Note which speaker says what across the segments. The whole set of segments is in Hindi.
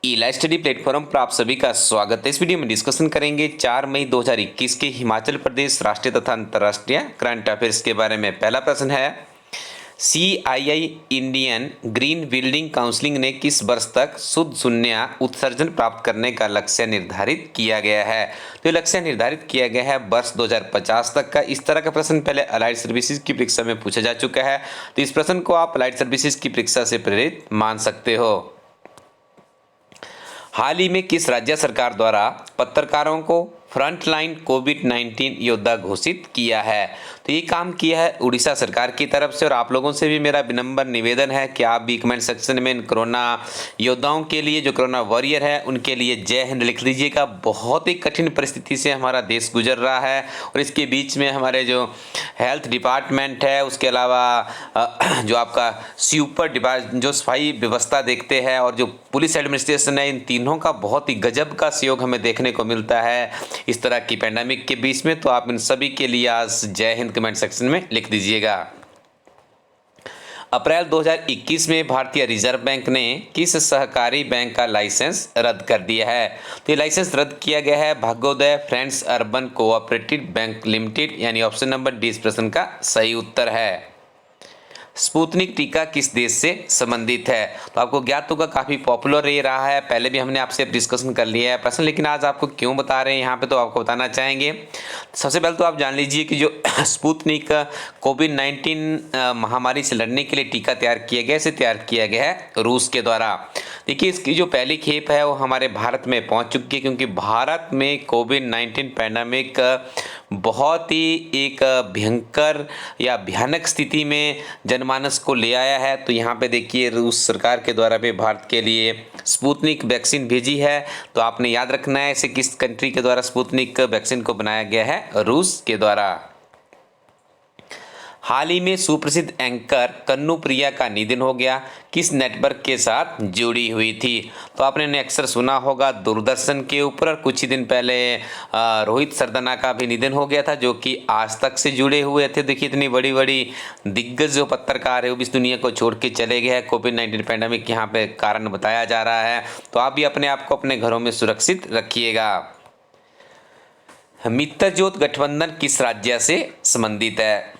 Speaker 1: ईला स्टडी प्लेटफॉर्म पर आप सभी का स्वागत है। इस वीडियो में डिस्कशन करेंगे 4 मई 2021 के हिमाचल प्रदेश राष्ट्रीय तथा अंतर्राष्ट्रीय करंट अफेयर्स के बारे में। पहला प्रश्न है, CII Indian green building council ने किस वर्ष तक शुद्ध शून्य उत्सर्जन प्राप्त करने का लक्ष्य निर्धारित किया गया है? तो ये लक्ष्य निर्धारित किया गया है वर्ष 2050 तक का। इस तरह का प्रश्न पहले अलाइड सर्विसेज की परीक्षा में पूछा जा चुका है, तो इस प्रश्न को आप अलाइड सर्विसेज की परीक्षा से प्रेरित मान सकते हो। हाल ही में किस राज्य सरकार द्वारा पत्रकारों को फ्रंटलाइन कोविड-19 योद्धा घोषित किया है? तो ये काम किया है उड़ीसा सरकार की तरफ से। और आप लोगों से भी मेरा विनम्र निवेदन है कि आप भी कमेंट सेक्शन में इन कोरोना योद्धाओं के लिए, जो कोरोना वॉरियर है, उनके लिए जय हिंद लिख दीजिएगा। बहुत ही कठिन परिस्थिति से हमारा देश गुजर रहा है और इसके बीच में हमारे जो हेल्थ डिपार्टमेंट है, उसके अलावा जो आपका सुपर डिपार्टमेंट जो सफाई व्यवस्था देखते हैं, और जो पुलिस एडमिनिस्ट्रेशन है, इन तीनों का बहुत ही गजब का सहयोग हमें देखने को मिलता है इस तरह की पैंडेमिक के बीच में। तो आप इन सभी के लिए आज जय हिंद कमेंट सेक्शन में लिख दीजिएगा। अप्रैल 2021 में भारतीय रिजर्व बैंक ने किस सहकारी बैंक का लाइसेंस रद्द कर दिया है? तो ये लाइसेंस रद्द किया गया है Bhagyoday friends urban cooperative bank limited, यानी ऑप्शन नंबर डी इस प्रश्न का सही उत्तर है। स्पुतनिक टीका किस देश से संबंधित है? तो आपको ज्ञात होगा काफ़ी पॉपुलर ये रहा है, पहले भी हमने आपसे डिस्कशन कर लिया है प्रश्न, लेकिन आज आपको क्यों बता रहे हैं यहाँ पे तो आपको बताना चाहेंगे। सबसे पहले तो आप जान लीजिए कि जो स्पुतनिक कोविड-19 महामारी से लड़ने के लिए टीका तैयार किया गया, इसे तैयार किया गया है रूस के द्वारा। देखिए, इसकी जो पहली खेप है वो हमारे भारत में पहुँच चुकी है, क्योंकि भारत में कोविड-19 पैंडेमिक बहुत ही एक भयंकर या भयानक स्थिति में जनमानस को ले आया है। तो यहाँ पे देखिए, रूस सरकार के द्वारा भी भारत के लिए स्पुतनिक वैक्सीन भेजी है। तो आपने याद रखना है इसे किस कंट्री के द्वारा स्पुतनिक वैक्सीन को बनाया गया है, रूस के द्वारा। हाल ही में सुप्रसिद्ध एंकर कन्नू प्रिया का निधन हो गया, किस नेटवर्क के साथ जुड़ी हुई थी? तो आपने उन्हें अक्सर सुना होगा दूरदर्शन के ऊपर। कुछ ही दिन पहले रोहित सरदाना का भी निधन हो गया था, जो कि आज तक से जुड़े हुए थे। देखिए, इतनी बड़ी बड़ी दिग्गज जो पत्रकार है वो भी इस दुनिया को छोड़ के चले गए हैं। कोविड-19 पैंडेमिक यहाँ पे कारण बताया जा रहा है। तो आप भी अपने आप को अपने घरों में सुरक्षित रखिएगा। मित्रजोत गठबंधन किस राज्य से संबंधित है?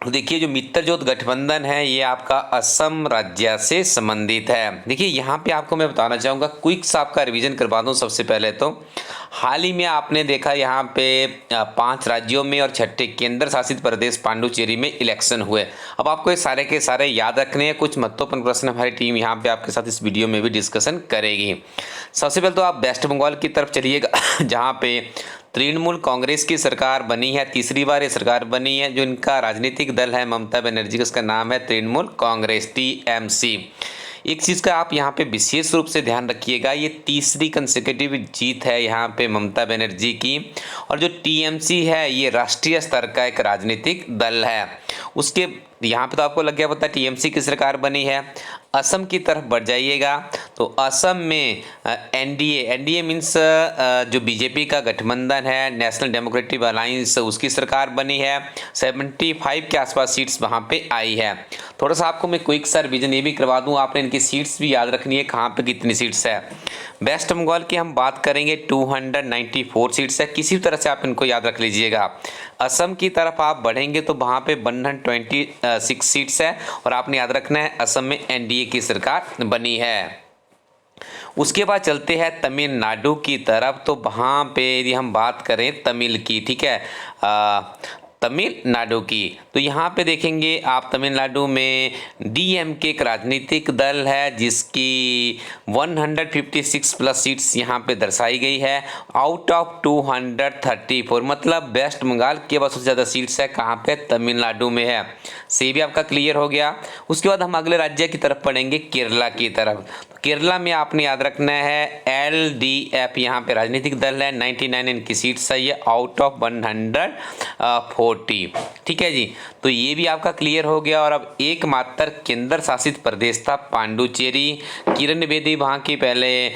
Speaker 1: तो देखिए, जो मित्रजोत गठबंधन है ये आपका असम राज्य से संबंधित है। देखिए, यहाँ पे आपको मैं बताना चाहूँगा, क्विक सा आपका रिवीजन करवा दूँ। सबसे पहले तो हाल ही में आपने देखा यहाँ पे 5 राज्यों में और 6ठे केंद्र शासित प्रदेश पांडुचेरी में इलेक्शन हुए। अब आपको ये सारे के सारे याद रखने हैं। कुछ महत्वपूर्ण प्रश्न हमारी टीम यहाँ पे आपके साथ इस वीडियो में भी डिस्कशन करेगी। सबसे पहले तो आप वेस्ट बंगाल की तरफ चलिएगा, जहाँ पे तृणमूल कांग्रेस की सरकार बनी है। तीसरी बार ये सरकार बनी है। जो इनका राजनीतिक दल है ममता बनर्जी, उसका नाम है तृणमूल कांग्रेस, TMC। एक चीज़ का आप यहाँ पे विशेष रूप से ध्यान रखिएगा, ये तीसरी कंसेक्यूटिव जीत है यहाँ पे ममता बनर्जी की। और जो TMC है ये राष्ट्रीय स्तर का एक राजनीतिक दल है। उसके यहाँ पे तो आपको लग गया पता TMC की सरकार बनी है। असम की तरफ बढ़ जाइएगा तो असम में NDA मीन्स जो बीजेपी का गठबंधन है, नेशनल डेमोक्रेटिक अलायंस, उसकी सरकार बनी है। 75 के आसपास सीट्स वहाँ पे आई है। थोड़ा सा आपको मैं क्विक सा रिवीजन ये भी करवा दूँ, आपने इनकी सीट्स भी याद रखनी है कहाँ पे कितनी सीट्स है। वेस्ट बंगाल की हम बात करेंगे 294 सीट्स है, किसी तरह से आप इनको याद रख लीजिएगा। असम की तरफ आप बढ़ेंगे तो वहाँ पे 126 सीट्स है, और आपने याद रखना है असम में NDA की सरकार बनी है। उसके बाद चलते हैं तमिलनाडु की तरफ, तो वहाँ पे यदि हम बात करें तमिल की, ठीक है, तमिलनाडु की, तो यहाँ पे देखेंगे आप तमिलनाडु में DMK एक राजनीतिक दल है जिसकी 156 प्लस सीट्स यहाँ पे दर्शाई गई है आउट ऑफ 234। मतलब वेस्ट बंगाल के बाद सबसे ज़्यादा सीट्स है कहाँ पे, तमिलनाडु में है। से भी आपका क्लियर हो गया। उसके बाद हम अगले राज्य की तरफ पढ़ेंगे, केरला की तरफ। केरला में आपने याद रखना है LDF यहाँ पे राजनीतिक दल है, 99 इनकी सीट्स है ये आउट ऑफ 140। ठीक है जी, तो ये भी आपका क्लियर हो गया। और अब एकमात्र केंद्र शासित प्रदेश था पांडुचेरी। किरण बेदी वहाँ की पहले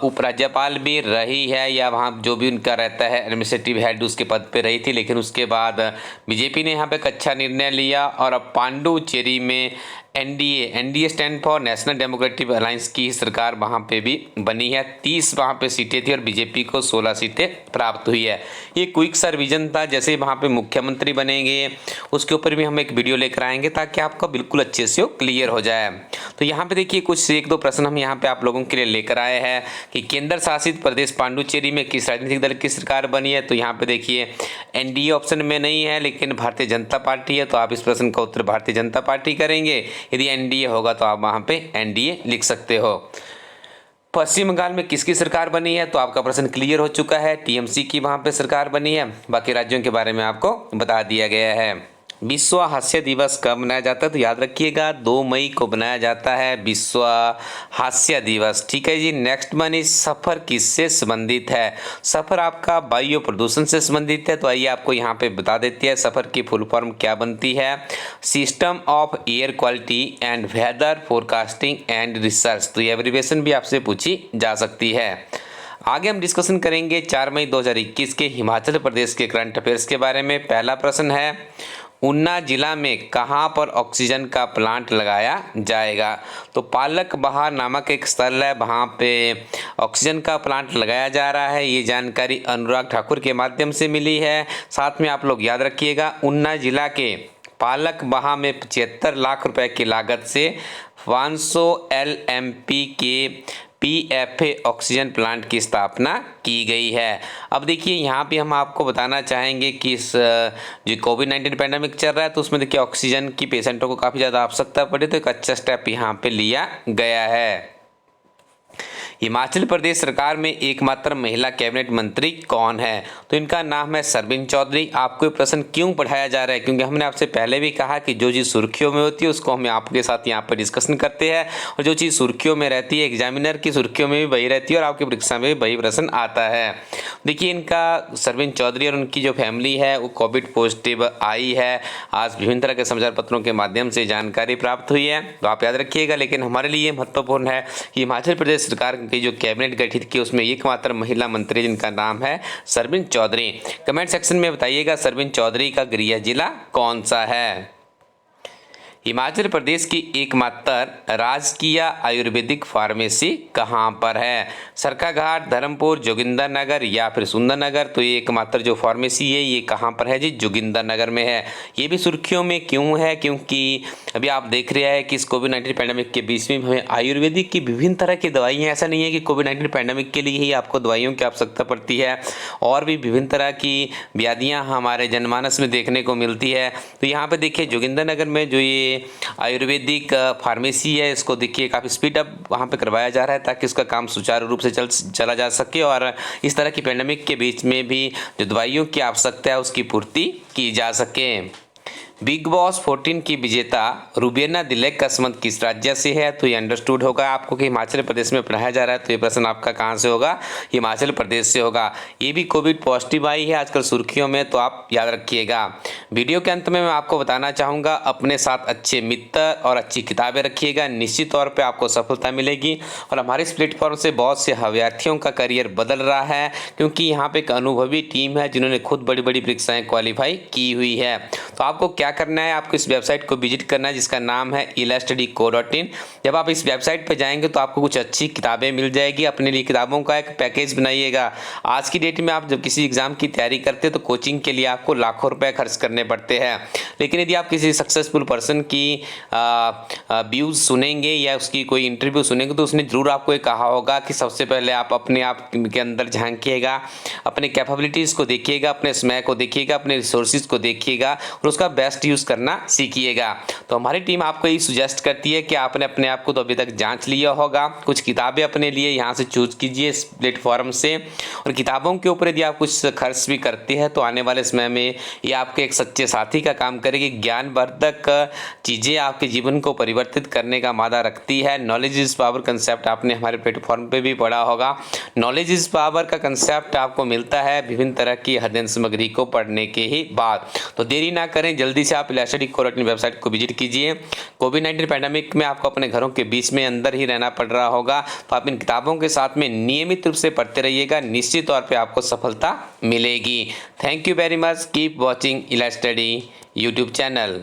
Speaker 1: उपराज्यपाल भी रही है, या वहाँ जो भी उनका रहता है एडमिनिस्ट्रेटिव हेड उसके पद पे रही थी, लेकिन उसके बाद बीजेपी ने यहाँ पे एक अच्छा निर्णय लिया और अब पांडुचेरी में NDA stand for national democratic alliance की सरकार वहाँ पे भी बनी है। 30 वहाँ पे सीटें थी और बीजेपी को 16 सीटें प्राप्त हुई है। ये क्विक सा रिवीजन था, जैसे वहाँ पे मुख्यमंत्री बनेंगे उसके ऊपर भी हम एक वीडियो लेकर आएंगे ताकि आपका बिल्कुल अच्छे से क्लियर हो जाए। तो यहाँ पे देखिए कुछ 1-2 प्रश्न हम यहाँ पे आप लोगों के लिए लेकर आए हैं कि केंद्र शासित प्रदेश पांडुचेरी में किस राजनीतिक दल की सरकार बनी है। तो यहाँ पे देखिए एनडीए ऑप्शन में नहीं है लेकिन भारतीय जनता पार्टी है, तो आप इस प्रश्न का उत्तर भारतीय जनता पार्टी करेंगे। यदि एनडीए होगा तो आप वहाँ पे एनडीए लिख सकते हो। पश्चिम बंगाल में किसकी सरकार बनी है, तो आपका प्रश्न क्लियर हो चुका है, टीएमसी की वहाँ पे सरकार बनी है। बाकी राज्यों के बारे में आपको बता दिया गया है। विश्व हास्य दिवस कब मनाया जाता है, तो याद रखिएगा 2 मई को मनाया जाता है विश्व हास्य दिवस। ठीक है जी। नेक्स्ट वन इज सफर किससे संबंधित है। सफर आपका वायु प्रदूषण से संबंधित है। तो आइए आपको यहाँ पे बता देती है सफर की फुल फॉर्म क्या बनती है। System of air quality and weather forecasting and research. तो ये एब्रिविएशन भी आपसे पूछी जा सकती है। आगे हम डिस्कशन करेंगे 4 मई 2021 के हिमाचल प्रदेश के करंट अफेयर्स के बारे में। पहला प्रश्न है ऊना जिला में कहां पर ऑक्सीजन का प्लांट लगाया जाएगा। तो पालक बहार नामक एक स्थल है, वहां पे ऑक्सीजन का प्लांट लगाया जा रहा है। ये जानकारी अनुराग ठाकुर के माध्यम से मिली है। साथ में आप लोग याद रखिएगा ऊना जिला के पालक बहा में 75 लाख रुपए की लागत से 500 LMP के PFA ऑक्सीजन प्लांट की स्थापना की गई है। अब देखिए यहाँ पे हम आपको बताना चाहेंगे कि इस जो कोविड-19 पैंडेमिक चल रहा है तो उसमें देखिए ऑक्सीजन की पेशेंटों को काफ़ी ज़्यादा आवश्यकता पड़ी, तो एक अच्छा स्टेप यहाँ पे लिया गया है। हिमाचल प्रदेश सरकार में एकमात्र महिला कैबिनेट मंत्री कौन है, तो इनका नाम है सरवीन चौधरी। आपको ये प्रश्न क्यों पढ़ाया जा रहा है, क्योंकि हमने आपसे पहले भी कहा कि जो चीज़ सुर्खियों में होती है उसको हम आपके साथ यहाँ पर डिस्कशन करते हैं, और जो चीज़ सुर्खियों में रहती है एग्जामिनर की सुर्खियों में भी वही रहती है और आपकी परीक्षा में भी वही प्रश्न आता है। देखिए इनका सरवीन चौधरी और उनकी जो फैमिली है वो कोविड पॉजिटिव आई है। आज विभिन्न तरह के समाचार पत्रों के माध्यम से जानकारी प्राप्त हुई है, तो आप याद रखिएगा। लेकिन हमारे लिए महत्वपूर्ण है कि हिमाचल प्रदेश सरकार की जो कैबिनेट गठित की उसमें एकमात्र महिला मंत्री जिनका नाम है सरवीन चौधरी। कमेंट सेक्शन में बताइएगा सरवीन चौधरी का गृह जिला कौन सा है। हिमाचल प्रदेश की एकमात्र राजकीय आयुर्वेदिक फार्मेसी कहाँ पर है। सरकाघाट, धर्मपुर, जोगिंदरनगर या फिर सुंदरनगर। तो ये एकमात्र जो फार्मेसी है ये कहाँ पर है जी, जोगिंदरनगर में है। ये भी सुर्खियों में क्यों है, क्योंकि अभी आप देख रहे हैं कि इस कोविड-19 पैंडेमिक के बीच में हमें आयुर्वेदिक की विभिन्न तरह की दवाइयाँ, ऐसा नहीं है कि कोविड-19 पैंडेमिक के लिए ही आपको दवाइयों की आवश्यकता पड़ती है, और भी विभिन्न तरह की व्याधियाँ हमारे जनमानस में देखने को मिलती है। तो यहाँ पर देखिए जोगिंदरनगर में जो ये आयुर्वेदिक फार्मेसी है इसको देखिए काफ़ी स्पीड अप वहाँ पे करवाया जा रहा है ताकि उसका काम सुचारू रूप से चला जा सके, और इस तरह की पैंडेमिक के बीच में भी जो दवाइयों की आवश्यकता है उसकी पूर्ति की जा सके। बिग बॉस 14 की विजेता रुबीना दिलेक का संबंध किस राज्य से है, तो ये अंडरस्टूड होगा आपको कि हिमाचल प्रदेश में पढ़ाया जा रहा है, तो ये प्रश्न आपका कहाँ से होगा, हिमाचल प्रदेश से होगा। ये भी कोविड पॉजिटिव आई है आजकल सुर्खियों में, तो आप याद रखिएगा। वीडियो के अंत में मैं आपको बताना चाहूँगा अपने साथ अच्छे मित्र और अच्छी किताबें रखिएगा, निश्चित तौर पर आपको सफलता मिलेगी। और हमारे इस प्लेटफॉर्म से बहुत से अभ्यर्थियों का करियर बदल रहा है, क्योंकि यहाँ पर एक अनुभवी टीम है जिन्होंने खुद बड़ी बड़ी परीक्षाएँ क्वालिफाई की हुई है। तो आपको क्या करना है, आपको इस वेबसाइट को विजिट करना है जिसका नाम है elstudyco.in। जब आप इस वेबसाइट पर जाएंगे तो आपको कुछ अच्छी किताबें मिल जाएगी। अपने लिए किताबों का एक पैकेज बनाइएगा। आज की डेट में आप जब किसी एग्जाम की तैयारी करते हैं तो कोचिंग के लिए आपको लाखों रुपए खर्च करने पड़ते हैं, लेकिन यदि आप किसी सक्सेसफुल पर्सन की व्यूज़ सुनेंगे या उसकी कोई इंटरव्यू सुनेंगे तो उसने जरूर आपको ये कहा होगा कि सबसे पहले आप अपने आप के अंदर झांकिएगा, अपने कैपेबिलिटीज़ को देखिएगा, अपने समय को देखिएगा, अपने रिसोर्सेज को देखिएगा और उसका बेस्ट यूज़ करना सीखिएगा। तो हमारी टीम आपको ये सुजेस्ट करती है कि आपने अपने आप को तो अभी तक जांच लिया होगा, कुछ किताबें अपने लिए यहाँ से चूज कीजिए इस प्लेटफॉर्म से, और किताबों के ऊपर यदि आप कुछ खर्च भी करते हैं तो आने वाले समय में ये आपके एक सच्चे साथी का काम करेगी। ज्ञानवर्धक चीज़ें आपके जीवन को परिवर्तित करने का मादा रखती है। नॉलेज इज पावर कंसेप्ट आपने हमारे प्लेटफॉर्म पे भी पढ़ा होगा। नॉलेज इज पावर का कंसेप्ट आपको मिलता है विभिन्न तरह की अध्ययन सामग्री को पढ़ने के ही बाद। तो देरी ना करें, जल्दी से आप elstudyco.in वेबसाइट को विजिट कीजिए। कोविड-19 पैंडेमिक में आपको अपने घरों के बीच में अंदर ही रहना पड़ रहा होगा, तो आप इन किताबों के साथ में नियमित रूप से पढ़ते रहिएगा, निश्चित तौर पे आपको सफलता मिलेगी। Thank you very much, keep watching elstudy YouTube channel.